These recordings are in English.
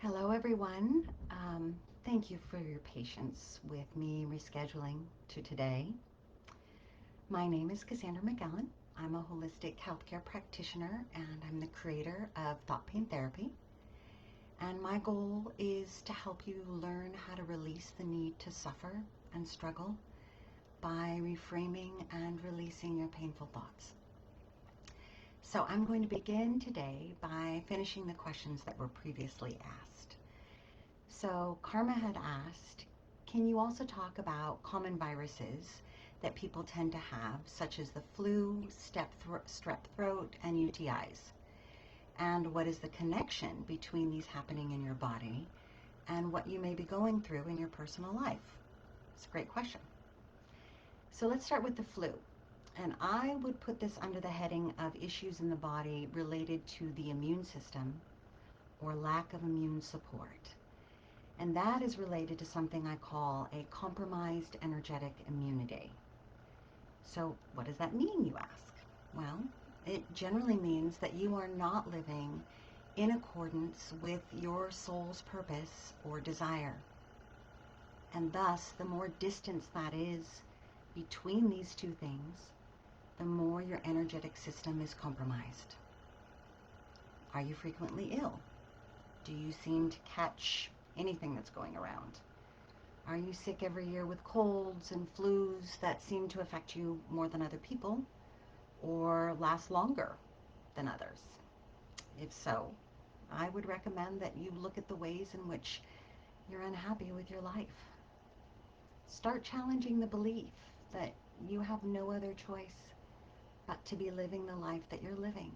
Hello, everyone. Thank you for your patience with me rescheduling to today. My name is Cassandra McGowan. I'm a holistic healthcare practitioner and I'm the creator of Thought Pain Therapy. And my goal is to help you learn how to release the need to suffer and struggle by reframing and releasing your painful thoughts. So I'm going to begin today by finishing the questions that were previously asked. So Karma had asked, can you also talk about common viruses that people tend to have, such as the flu, strep throat, and UTIs? And what is the connection between these happening in your body and what you may be going through in your personal life? It's a great question. So let's start with the flu. And I would put this under the heading of issues in the body related to the immune system or lack of immune support. And that is related to something I call a compromised energetic immunity. So what does that mean, you ask? Well, it generally means that you are not living in accordance with your soul's purpose or desire. And thus, the more distance that is between these two things, the more your energetic system is compromised. Are you frequently ill? Do you seem to catch anything that's going around? Are you sick every year with colds and flus that seem to affect you more than other people or last longer than others? If so, I would recommend that you look at the ways in which you're unhappy with your life. Start challenging the belief that you have no other choice but to be living the life that you're living.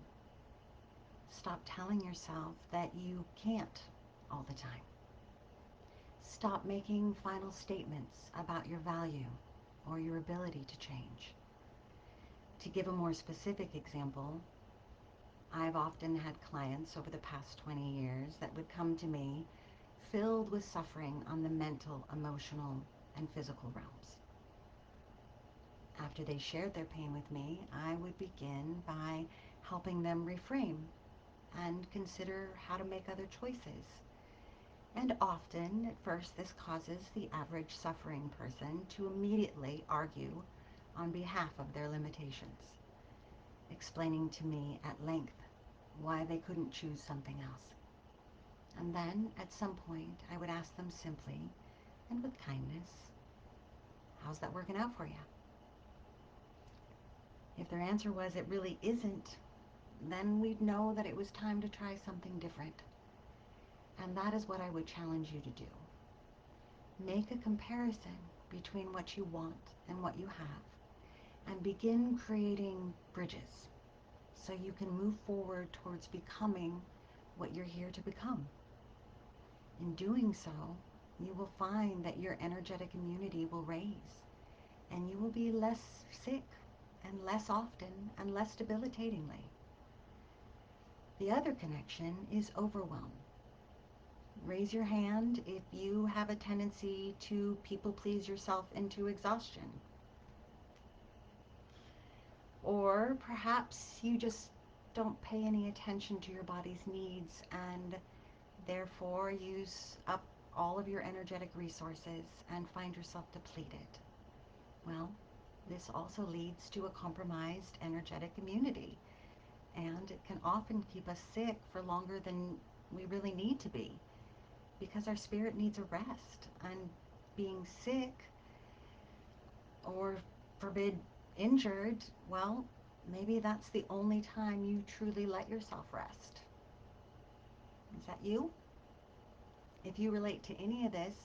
Stop telling yourself that you can't all the time. Stop making final statements about your value or your ability to change. To give a more specific example, I've often had clients over the past 20 years that would come to me filled with suffering on the mental, emotional, and physical realms. After they shared their pain with me, I would begin by helping them reframe and consider how to make other choices. And often, at first, this causes the average suffering person to immediately argue on behalf of their limitations, explaining to me at length why they couldn't choose something else. And then, at some point, I would ask them simply, and with kindness, how's that working out for you? If their answer was it really isn't, then we'd know that it was time to try something different. And that is what I would challenge you to do. Make a comparison between what you want and what you have, and begin creating bridges so you can move forward towards becoming what you're here to become. In doing so, you will find that your energetic immunity will raise, and you will be less sick and less often and less debilitatingly. The other connection is overwhelm. Raise your hand if you have a tendency to people please yourself into exhaustion. Or perhaps you just don't pay any attention to your body's needs and therefore use up all of your energetic resources and find yourself depleted. Well, this also leads to a compromised energetic immunity, and it can often keep us sick for longer than we really need to be, because our spirit needs a rest, and being sick or forbid injured, well, maybe that's the only time you truly let yourself rest. Is that you? If you relate to any of this,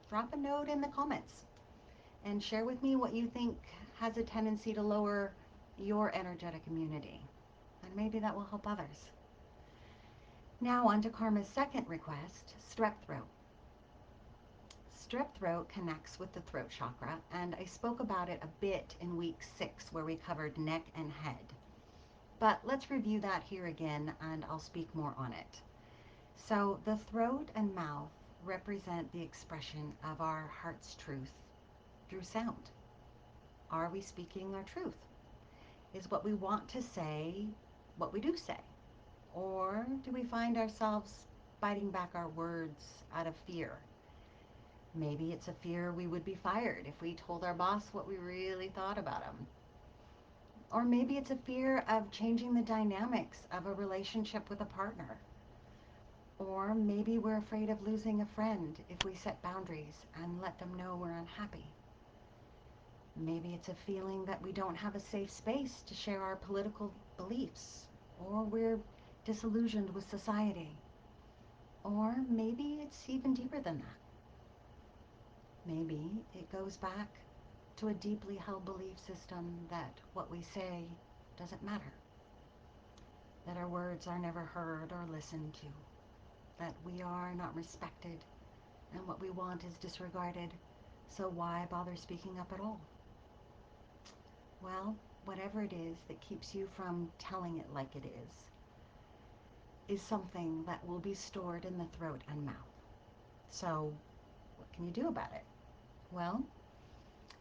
drop a note in the comments and share with me what you think has a tendency to lower your energetic immunity, and maybe that will help others. Now on to Karma's second request, strep throat. Strep throat connects with the throat chakra, and I spoke about it a bit in week 6 where we covered neck and head. But let's review that here again, and I'll speak more on it. So the throat and mouth represent the expression of our heart's truth through sound. Are we speaking our truth? Is what we want to say what we do say? Or do we find ourselves biting back our words out of fear. Maybe it's a fear we would be fired if we told our boss what we really thought about him. Or maybe it's a fear of changing the dynamics of a relationship with a partner. Or maybe we're afraid of losing a friend if we set boundaries and let them know we're unhappy. Maybe it's a feeling that we don't have a safe space to share our political beliefs, or we're disillusioned with society. Or maybe it's even deeper than that. Maybe it goes back to a deeply held belief system that what we say doesn't matter, that our words are never heard or listened to, that we are not respected, and what we want is disregarded, so why bother speaking up at all? Well, whatever it is that keeps you from telling it like it is something that will be stored in the throat and mouth. So, what can you do about it? Well,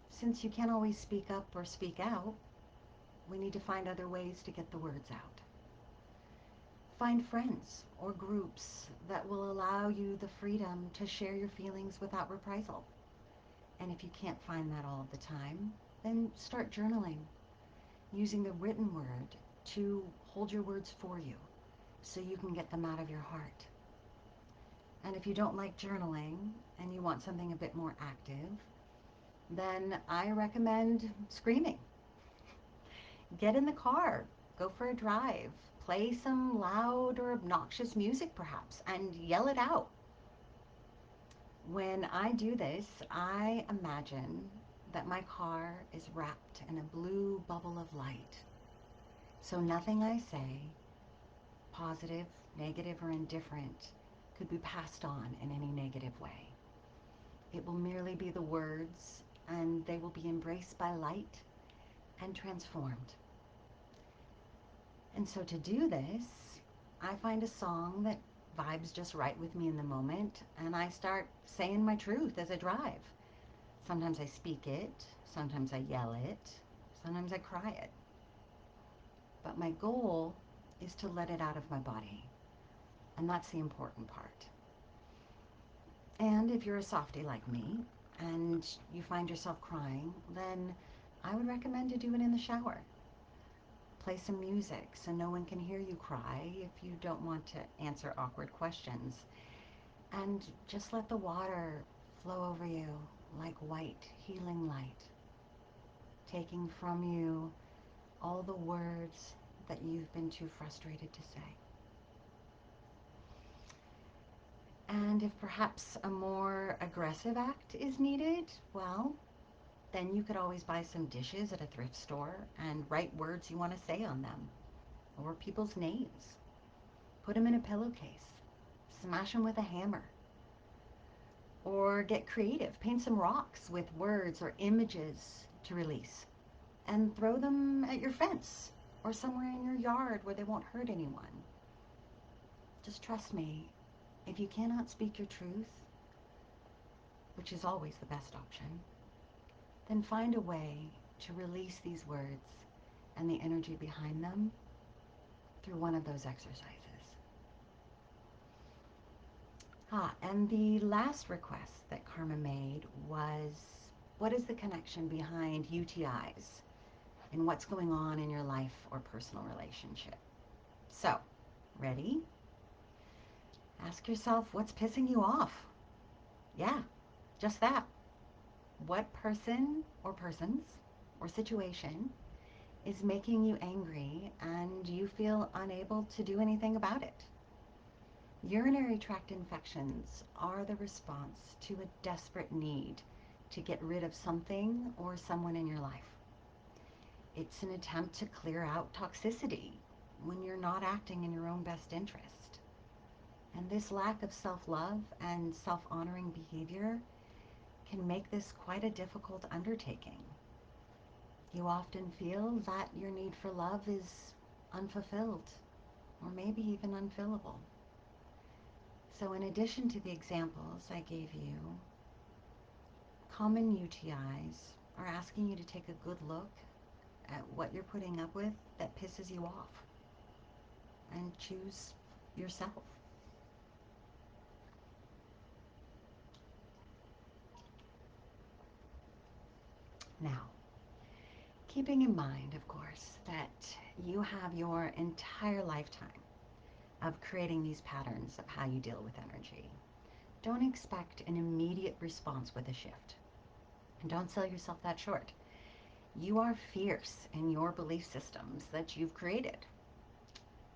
since you can't always speak up or speak out, we need to find other ways to get the words out. Find friends or groups that will allow you the freedom to share your feelings without reprisal. And if you can't find that all of the time, then start journaling, using the written word to hold your words for you so you can get them out of your heart. And if you don't like journaling and you want something a bit more active, then I recommend screaming. Get in the car, go for a drive, play some loud or obnoxious music perhaps, and yell it out. When I do this, I imagine that my car is wrapped in a blue bubble of light. So nothing I say, positive, negative, or indifferent, could be passed on in any negative way. It will merely be the words, and they will be embraced by light and transformed. And so to do this, I find a song that vibes just right with me in the moment, and I start saying my truth as I drive. Sometimes I speak it, sometimes I yell it, sometimes I cry it. But my goal is to let it out of my body, and that's the important part. And if you're a softie like me, and you find yourself crying, then I would recommend to do it in the shower. Play some music so no one can hear you cry if you don't want to answer awkward questions. And just let the water flow over you like white, healing light, taking from you all the words that you've been too frustrated to say. And if perhaps a more aggressive act is needed, well, then you could always buy some dishes at a thrift store and write words you want to say on them, or people's names. Put them in a pillowcase, smash them with a hammer, or get creative, paint some rocks with words or images to release, and throw them at your fence or somewhere in your yard where they won't hurt anyone. Just trust me, if you cannot speak your truth, which is always the best option, then find a way to release these words and the energy behind them through one of those exercises. And the last request that Karma made was, what is the connection behind UTIs and what's going on in your life or personal relationship? So, ready? Ask yourself, what's pissing you off? Yeah, just that. What person or persons or situation is making you angry and you feel unable to do anything about it? Urinary tract infections are the response to a desperate need to get rid of something or someone in your life. It's an attempt to clear out toxicity when you're not acting in your own best interest. And this lack of self-love and self-honoring behavior can make this quite a difficult undertaking. You often feel that your need for love is unfulfilled, or maybe even unfillable. So in addition to the examples I gave you, common UTIs are asking you to take a good look at what you're putting up with that pisses you off and choose yourself. Now, keeping in mind, of course, that you have your entire lifetime of creating these patterns of how you deal with energy. Don't expect an immediate response with a shift. And don't sell yourself that short. You are fierce in your belief systems that you've created.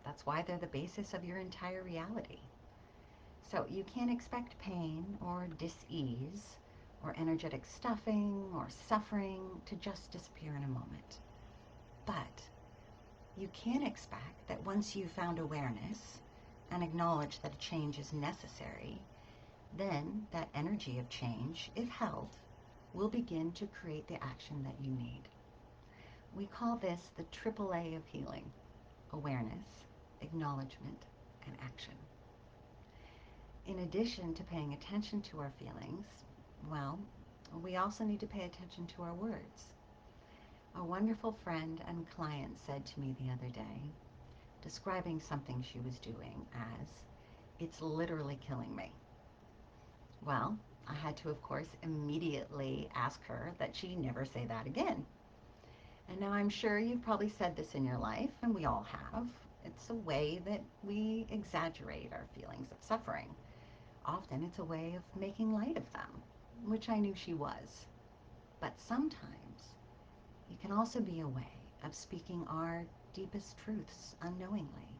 That's why they're the basis of your entire reality. So you can't expect pain or dis-ease or energetic stuffing or suffering to just disappear in a moment. But you can expect that once you've found awareness and acknowledge that a change is necessary, then that energy of change, if held, will begin to create the action that you need. We call this the AAA of healing: awareness, acknowledgement, and action. In addition to paying attention to our feelings, well, we also need to pay attention to our words. A wonderful friend and client said to me the other day, describing something she was doing as, "It's literally killing me." Well, I had to, of course, immediately ask her that she never say that again. And now I'm sure you've probably said this in your life, and we all have. It's a way that we exaggerate our feelings of suffering. Often it's a way of making light of them, which I knew she was. But sometimes it can also be a way of speaking our deepest truths unknowingly.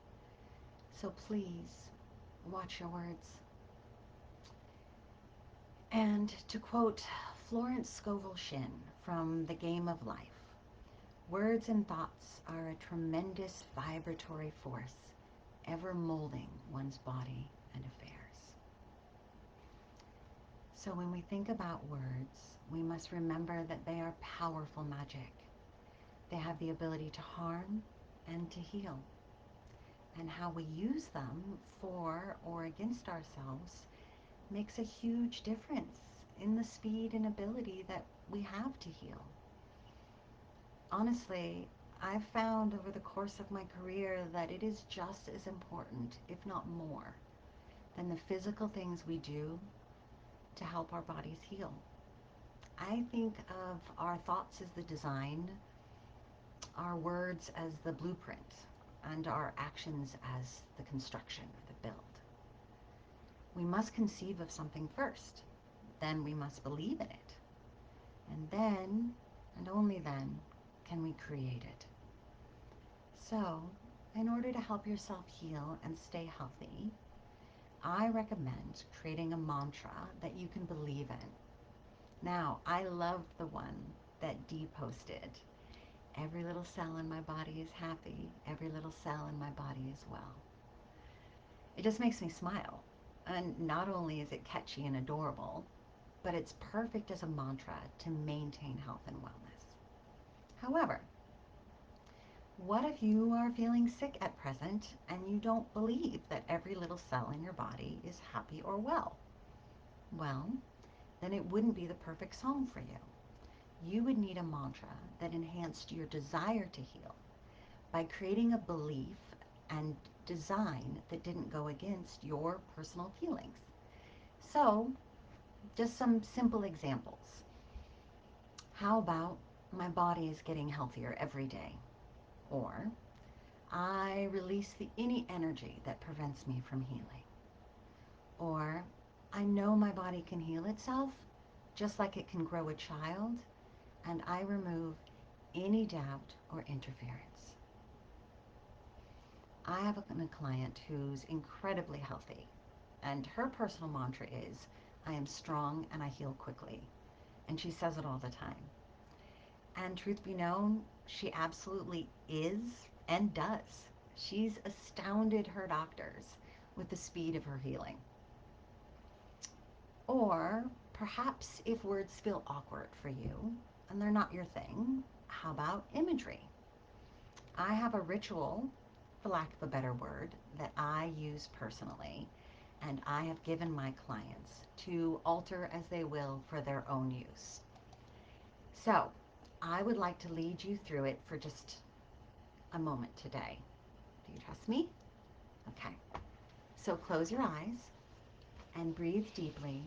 So please watch your words. And to quote Florence Scovel Shinn from The Game of Life, words and thoughts are a tremendous vibratory force, ever molding one's body and affairs. So when we think about words, we must remember that they are powerful magic. They have the ability to harm and to heal. And how we use them for or against ourselves makes a huge difference in the speed and ability that we have to heal. Honestly, I've found over the course of my career that it is just as important, if not more, than the physical things we do to help our bodies heal. I think of our thoughts as the design, our words as the blueprint, and our actions as the construction or the build. We must conceive of something first, then we must believe in it, and then, and only then, can we create it. So, in order to help yourself heal and stay healthy, I recommend creating a mantra that you can believe in. Now, I love the one that Dee posted. Every little cell in my body is happy. Every little cell in my body is well. It just makes me smile. And not only is it catchy and adorable, but it's perfect as a mantra to maintain health and wellness. However, what if you are feeling sick at present and you don't believe that every little cell in your body is happy or well? Well, then it wouldn't be the perfect song for you. You would need a mantra that enhanced your desire to heal by creating a belief and design that didn't go against your personal feelings. So, just some simple examples. How about, my body is getting healthier every day? Or, I release any energy that prevents me from healing. Or, I know my body can heal itself just like it can grow a child, and I remove any doubt or interference. I have a client who's incredibly healthy, and her personal mantra is, I am strong and I heal quickly. And she says it all the time. And truth be known, she absolutely is and does. She's astounded her doctors with the speed of her healing. Or perhaps if words feel awkward for you and they're not your thing, how about imagery? I have a ritual, for lack of a better word, that I use personally, and I have given my clients to alter as they will for their own use. So I would like to lead you through it for just a moment today. Do you trust me? Okay. So close your eyes and breathe deeply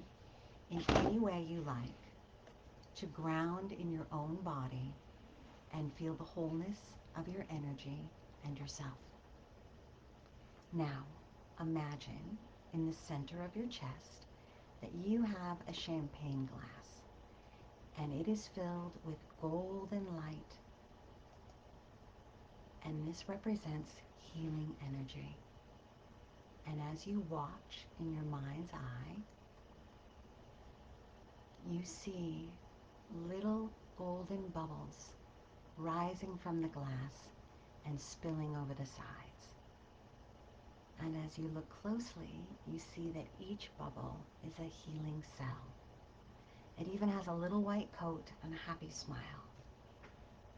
in any way you like. to ground in your own body and feel the wholeness of your energy and yourself. Now, imagine in the center of your chest that you have a champagne glass and it is filled with golden light, and this represents healing energy. And as you watch in your mind's eye, you see little golden bubbles rising from the glass and spilling over the sides. And as you look closely, you see that each bubble is a healing cell. It even has a little white coat and a happy smile.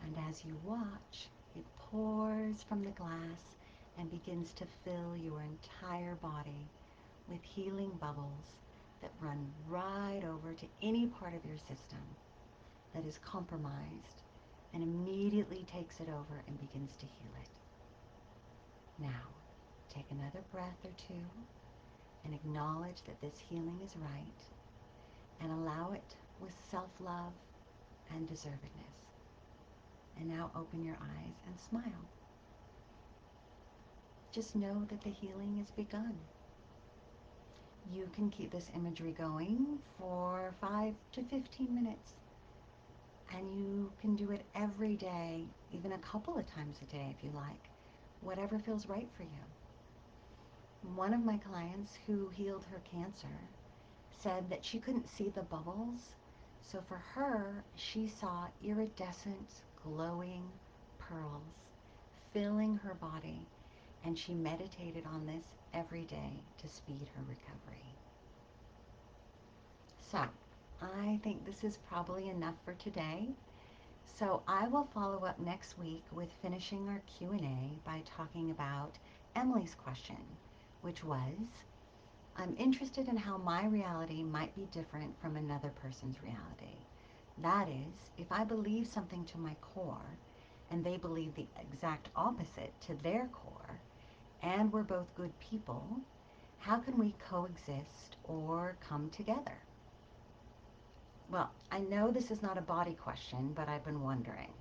And as you watch, it pours from the glass and begins to fill your entire body with healing bubbles that run right over to any part of your system that is compromised and immediately takes it over and begins to heal it. Now, take another breath or two and acknowledge that this healing is right, and allow it with self-love and deservedness. And now open your eyes and smile. Just know that the healing has begun. You can keep this imagery going for 5 to 15 minutes. And you can do it every day, even a couple of times a day if you like, whatever feels right for you. One of my clients who healed her cancer said that she couldn't see the bubbles, so for her, she saw iridescent, glowing pearls filling her body, and she meditated on this every day to speed her recovery. So, I think this is probably enough for today. So I will follow up next week with finishing our Q&A by talking about Emily's question, which was, I'm interested in how my reality might be different from another person's reality. That is, if I believe something to my core and they believe the exact opposite to their core, and we're both good people, how can we coexist or come together? Well, I know this is not a body question, but I've been wondering.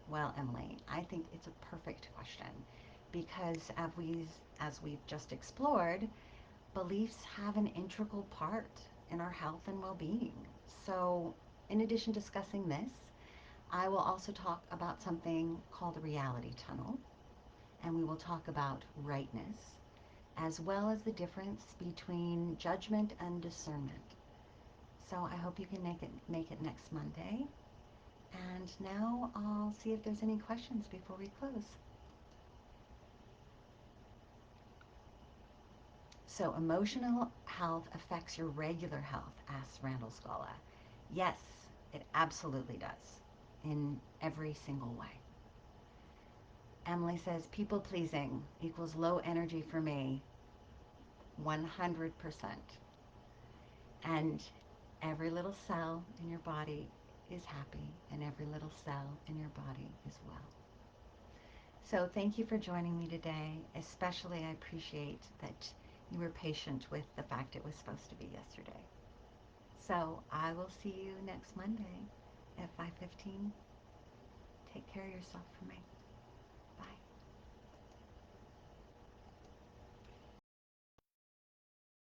Well, Emily, I think it's a perfect question because as we've just explored, beliefs have an integral part in our health and well-being. So, in addition to discussing this, I will also talk about something called a reality tunnel, and we will talk about rightness, as well as the difference between judgment and discernment. So I hope you can make it next Monday. And now I'll see if there's any questions before we close. So emotional health affects your regular health, asks Randall Scala. Yes, it absolutely does, in every single way. Emily says, people pleasing equals low energy for me, 100%. And every little cell in your body is happy, and every little cell in your body is well. So thank you for joining me today. Especially I appreciate that you were patient with the fact it was supposed to be yesterday. So I will see you next Monday at 5:15. Take care of yourself for me.